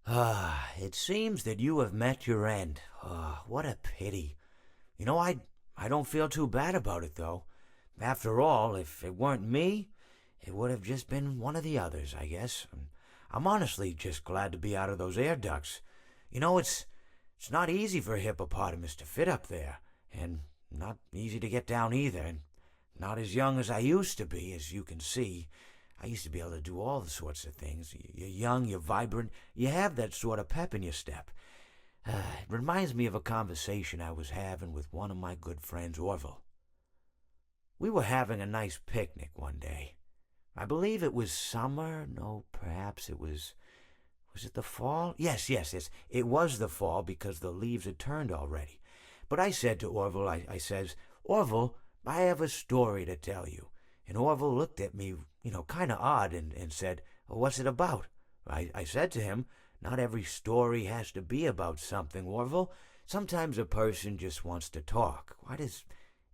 It seems that you have met your end. What a pity. I don't feel too bad about it, though. After all, if it weren't me, it would have just been one of the others, I guess. I'm honestly just glad to be out of those air ducts. It's not easy for a hippopotamus to fit up there, and not easy to get down either, and not as young as I used to be, as you can see. I used to be able to do all the sorts of things. You're young, you're vibrant, you have that sort of pep in your step. It reminds me of a conversation I was having with one of my good friends, Orville. We were having a nice picnic one day. I believe it was summer. No, perhaps it was. Was it the fall? Yes. It was the fall because the leaves had turned already. But I said to Orville, I says, Orville, I have a story to tell you. And Orville looked at me, kind of odd and said, what's it about? I said to him, not every story has to be about something, Orville. Sometimes a person just wants to talk. Why does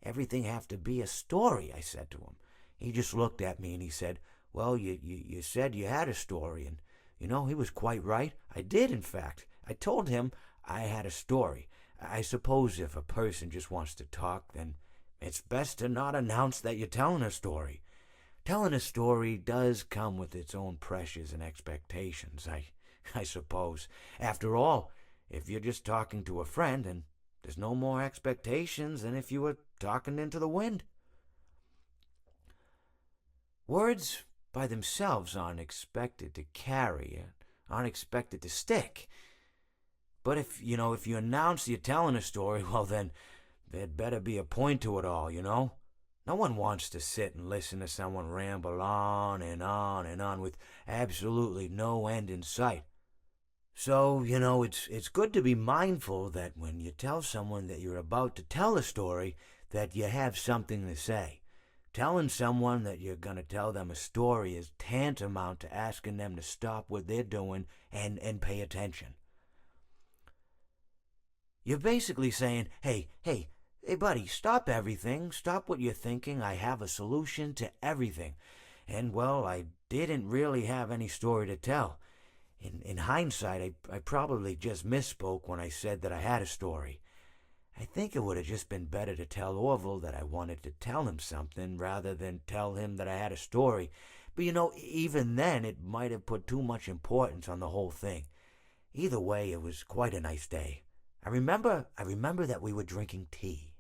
everything have to be a story? I said to him. He just looked at me and he said, well, you said you had a story. And, he was quite right. I did, in fact. I told him I had a story. I suppose if a person just wants to talk, then it's best to not announce that you're telling a story. Telling a story does come with its own pressures and expectations, I suppose. After all, if you're just talking to a friend, then there's no more expectations than if you were talking into the wind. Words by themselves aren't expected to carry, aren't expected to stick. But if you announce you're telling a story, well then, there'd better be a point to it all, No one wants to sit and listen to someone ramble on and on and on with absolutely no end in sight. So, it's good to be mindful that when you tell someone that you're about to tell a story, that you have something to say. Telling someone that you're going to tell them a story is tantamount to asking them to stop what they're doing and pay attention. You're basically saying, hey, buddy, stop everything. Stop what you're thinking. I have a solution to everything. And, well, I didn't really have any story to tell. In hindsight, I probably just misspoke when I said that I had a story. I think it would have just been better to tell Orville that I wanted to tell him something rather than tell him that I had a story. But even then, it might have put too much importance on the whole thing. Either way, it was quite a nice day. I remember that we were drinking tea.